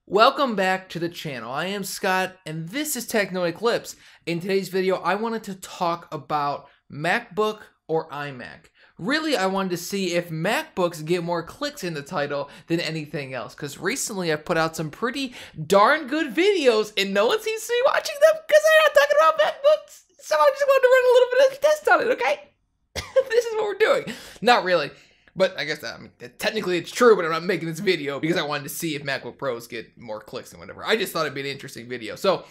Welcome back to the channel. I am Scott and this is Techno Eclipse. In today's video, I wanted to talk about MacBook or iMac. Really, I wanted to see if MacBooks get more clicks in the title than anything else, because recently I've put out some pretty darn good videos and no one seems to be watching them because I'm not talking about MacBooks. So I just wanted to run a little bit of a test on it, okay? This is what we're doing. Not really. But I guess technically it's true, but I'm not making this video because I wanted to see if MacBook Pros get more clicks and whatever. I just thought it'd be an interesting video. So,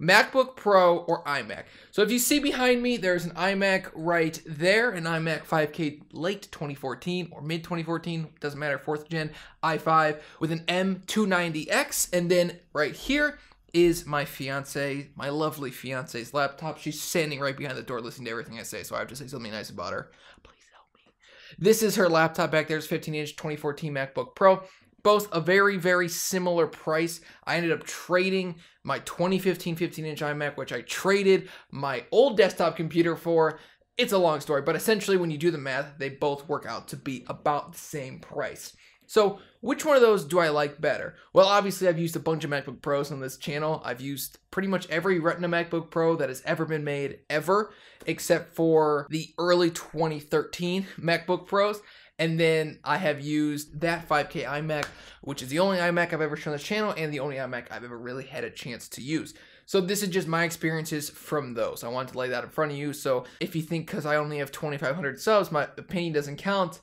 MacBook Pro or iMac. So if you see behind me, there's an iMac right there, an iMac 5K late 2014 or mid 2014, doesn't matter, 4th gen i5 with an M290X. And then right here is my fiance, my lovely fiance's laptop. She's standing right behind the door listening to everything I say, so I have to say something nice about her. Please. This is her laptop back there. It's 15-inch 2014 MacBook Pro. Both a very, very similar price. I ended up trading my 2015 15-inch iMac, which I traded my old desktop computer for. It's a long story, but essentially when you do the math, they both work out to be about the same price. So which one of those do I like better? Well, obviously I've used a bunch of MacBook Pros on this channel. I've used pretty much every Retina MacBook Pro that has ever been made ever, except for the early 2013 MacBook Pros. And then I have used that 5K iMac, which is the only iMac I've ever shown on this channel and the only iMac I've ever really had a chance to use. So this is just my experiences from those. I wanted to lay that in front of you. So if you think because I only have 2,500 subs, my opinion doesn't count,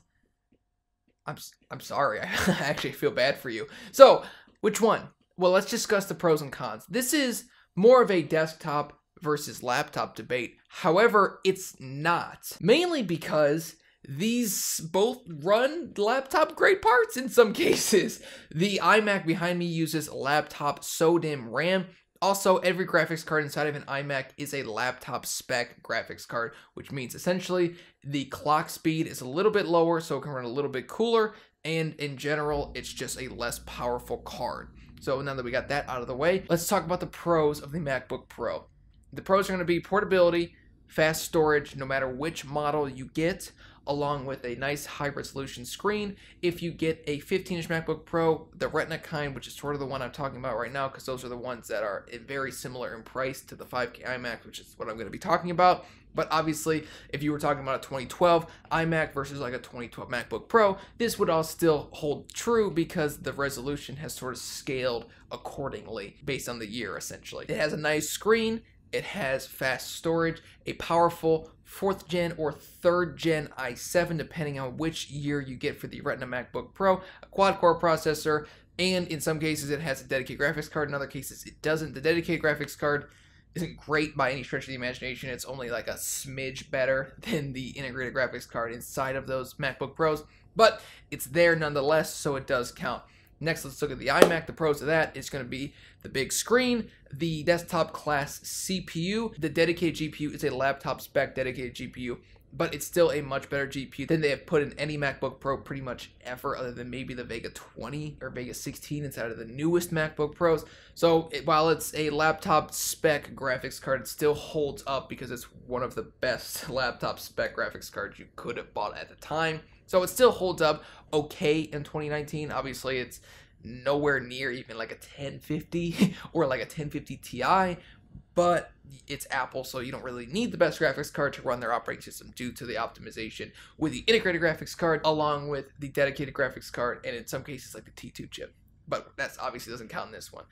I'm sorry. I actually feel bad for you. So, which one? Well, let's discuss the pros and cons. This is more of a desktop versus laptop debate. However, it's not. Mainly because these both run laptop grade parts in some cases. The iMac behind me uses laptop SODIMM RAM. Also, every graphics card inside of an iMac is a laptop spec graphics card, which means essentially the clock speed is a little bit lower, so it can run a little bit cooler, and in general, it's just a less powerful card. So now that we got that out of the way, let's talk about the pros of the MacBook Pro. The pros are going to be portability, fast storage, no matter which model you get, along with a nice high-resolution screen. If you get a 15-inch MacBook Pro, the Retina kind, which is sort of the one I'm talking about right now, because those are the ones that are very similar in price to the 5K iMac, which is what I'm going to be talking about. But obviously, if you were talking about a 2012 iMac versus like a 2012 MacBook Pro, this would all still hold true because the resolution has sort of scaled accordingly based on the year, essentially. It has a nice screen. It has fast storage, a powerful 4th gen or 3rd gen i7, depending on which year you get for the Retina MacBook Pro, a quad-core processor, and in some cases it has a dedicated graphics card. In other cases it doesn't. The dedicated graphics card isn't great by any stretch of the imagination. It's only like a smidge better than the integrated graphics card inside of those MacBook Pros, but it's there nonetheless, so it does count. Next, let's look at the iMac. The pros of that is going to be the big screen, the desktop class CPU. The dedicated GPU is a laptop spec dedicated GPU, but it's still a much better GPU than they have put in any MacBook Pro pretty much ever, other than maybe the Vega 20 or Vega 16 inside of the newest MacBook Pros. So while it's a laptop spec graphics card, it still holds up because it's one of the best laptop spec graphics cards you could have bought at the time. So it still holds up okay in 2019. Obviously, it's nowhere near even like a 1050 or like a 1050 Ti, but it's Apple, so you don't really need the best graphics card to run their operating system due to the optimization with the integrated graphics card along with the dedicated graphics card, and in some cases like the T2 chip. But that's obviously doesn't count in this one.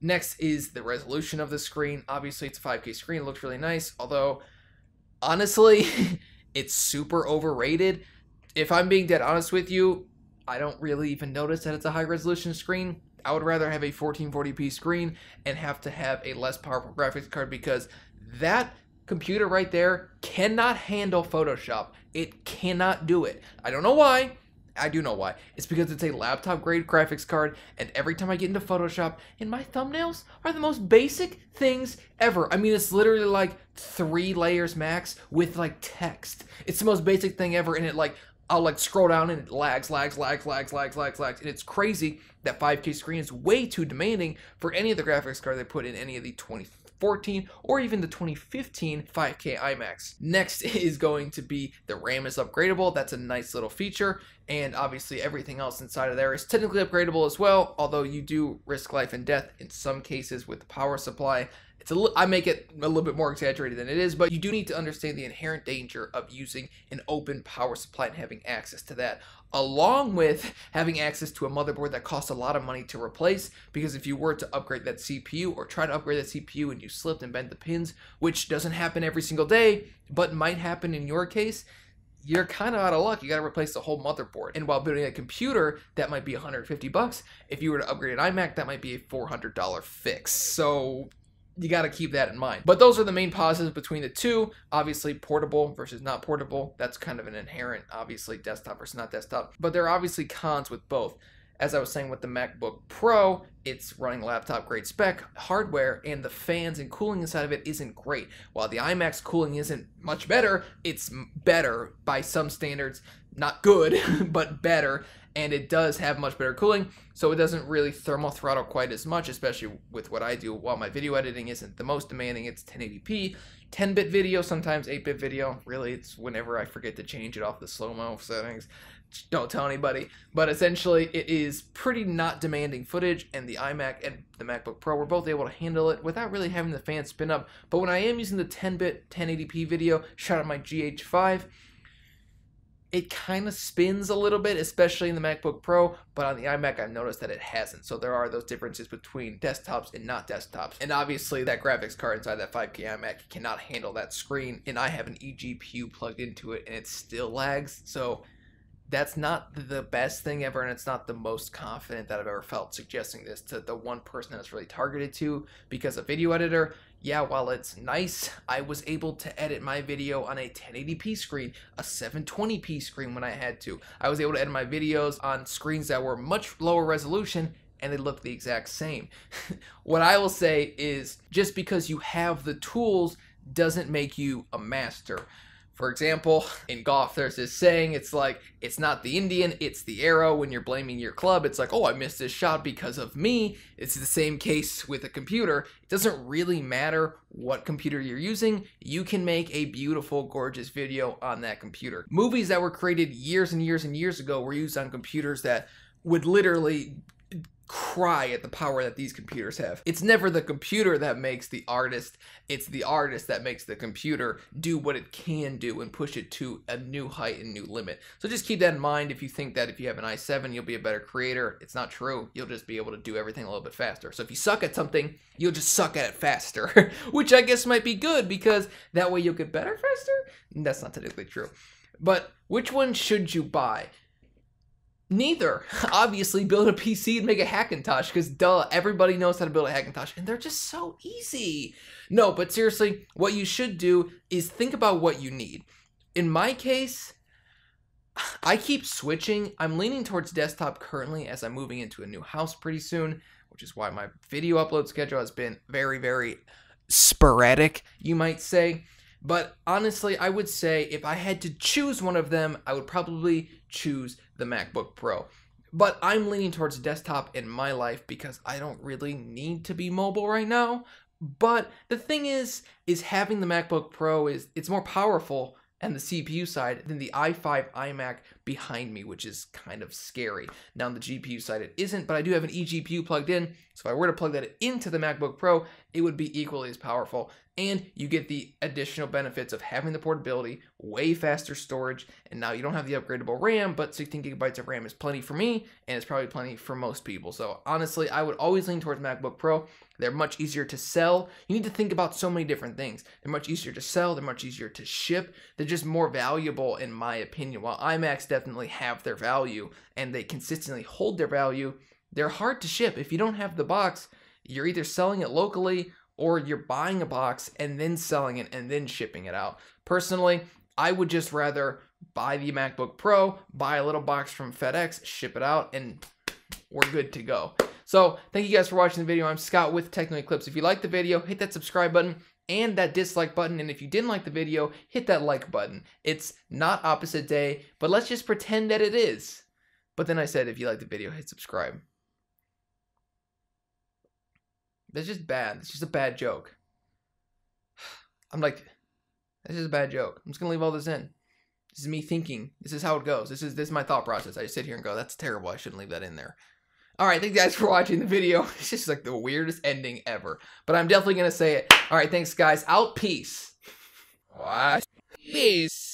Next is the resolution of the screen. Obviously, it's a 5K screen. It looks really nice, although honestly, it's super overrated. If I'm being dead honest with you, I don't really even notice that it's a high resolution screen. I would rather have a 1440p screen and have to have a less powerful graphics card because that computer right there cannot handle Photoshop. It cannot do it. I don't know why. I do know why. It's because it's a laptop grade graphics card, and every time I get into Photoshop, and my thumbnails are the most basic things ever. I mean, it's literally like 3 layers max with like text. It's the most basic thing ever, and it like, I'll like scroll down and it lags, and it's crazy that 5K screen is way too demanding for any of the graphics card they put in any of the 2014 or even the 2015 5K iMacs. Next is going to be the RAM is upgradable. That's a nice little feature. And obviously everything else inside of there is technically upgradable as well, although you do risk life and death in some cases with the power supply. I make it a little bit more exaggerated than it is, but you do need to understand the inherent danger of using an open power supply and having access to that, along with having access to a motherboard that costs a lot of money to replace, because if you were to upgrade that CPU or try to upgrade that CPU and you slipped and bent the pins, which doesn't happen every single day, but might happen in your case, you're kind of out of luck. You got to replace the whole motherboard. And while building a computer, that might be $150. If you were to upgrade an iMac, that might be a $400 fix. So you got to keep that in mind. But those are the main positives between the two. Obviously, portable versus not portable. That's kind of an inherent, obviously, desktop versus not desktop. But there are obviously cons with both. As I was saying with the MacBook Pro, it's running laptop grade spec hardware, and the fans and cooling inside of it isn't great. While the iMac's cooling isn't much better, it's better by some standards. Not good, but better. And it does have much better cooling, so it doesn't really thermal throttle quite as much, especially with what I do. While my video editing isn't the most demanding, it's 1080p, 10-bit video, sometimes 8-bit video. Really, it's whenever I forget to change it off the slow-mo settings. Don't tell anybody. But essentially, it is pretty not demanding footage, and the iMac and the MacBook Pro were both able to handle it without really having the fan spin up. But when I am using the 10-bit 1080p video shot on my GH5, it kind of spins a little bit, especially in the MacBook Pro, but on the iMac I've noticed that it hasn't. So there are those differences between desktops and not desktops. And obviously that graphics card inside that 5K iMac cannot handle that screen, and I have an eGPU plugged into it and it still lags. So that's not the best thing ever, and it's not the most confident that I've ever felt suggesting this to the one person that it's really targeted to, because a video editor, yeah, while it's nice, I was able to edit my video on a 1080p screen, a 720p screen when I had to. I was able to edit my videos on screens that were much lower resolution, and they look the exact same. What I will say is, just because you have the tools doesn't make you a master. For example, in golf, there's this saying, it's like, it's not the Indian, it's the arrow. When you're blaming your club, it's like, oh, I missed this shot because of me. It's the same case with a computer. It doesn't really matter what computer you're using. You can make a beautiful, gorgeous video on that computer. Movies that were created years and years and years ago were used on computers that would literally cry at the power that these computers have. It's never the computer that makes the artist, it's the artist that makes the computer do what it can do and push it to a new height and new limit. So just keep that in mind. If you think that if you have an i7 you'll be a better creator, it's not true. You'll just be able to do everything a little bit faster. So if you suck at something, you'll just suck at it faster, which I guess might be good, because that way you'll get better faster. That's not technically true. But which one should you buy? Neither. Obviously, build a PC and make a Hackintosh, because duh, everybody knows how to build a Hackintosh, and they're just so easy. No, but seriously, what you should do is think about what you need. In my case, I keep switching. I'm leaning towards desktop currently, as I'm moving into a new house pretty soon, which is why my video upload schedule has been very, very sporadic, you might say. But honestly, I would say if I had to choose one of them, I would probably choose the MacBook Pro. But I'm leaning towards desktop in my life because I don't really need to be mobile right now. But the thing is having the MacBook Pro it's more powerful and the CPU side than the i5 iMac behind me, which is kind of scary. Now on the GPU side it isn't, but I do have an eGPU plugged in, so if I were to plug that into the MacBook Pro, it would be equally as powerful. And you get the additional benefits of having the portability, way faster storage, and now you don't have the upgradable RAM, but 16 gigabytes of RAM is plenty for me, and it's probably plenty for most people. So honestly, I would always lean towards MacBook Pro. They're much easier to sell. You need to think about so many different things. They're much easier to sell, they're much easier to ship, they're just more valuable in my opinion. While iMacs definitely have their value, and they consistently hold their value, they're hard to ship. If you don't have the box, you're either selling it locally or you're buying a box and then selling it and then shipping it out. Personally, I would just rather buy the MacBook Pro, buy a little box from FedEx, ship it out, and we're good to go. So thank you guys for watching the video. I'm Scott with Techno Eclipse. If you liked the video, hit that subscribe button and that dislike button. And if you didn't like the video, hit that like button. It's not opposite day, but let's just pretend that it is. But then I said, if you like the video, hit subscribe. That's just bad. It's just a bad joke. I'm like, this is a bad joke. I'm just gonna leave all this in. This is me thinking. This is how it goes. This is my thought process. I just sit here and go, that's terrible. I shouldn't leave that in there. All right, thank you guys for watching the video. It's just like the weirdest ending ever. But I'm definitely gonna say it. All right, thanks guys. Out. Peace. What? Peace.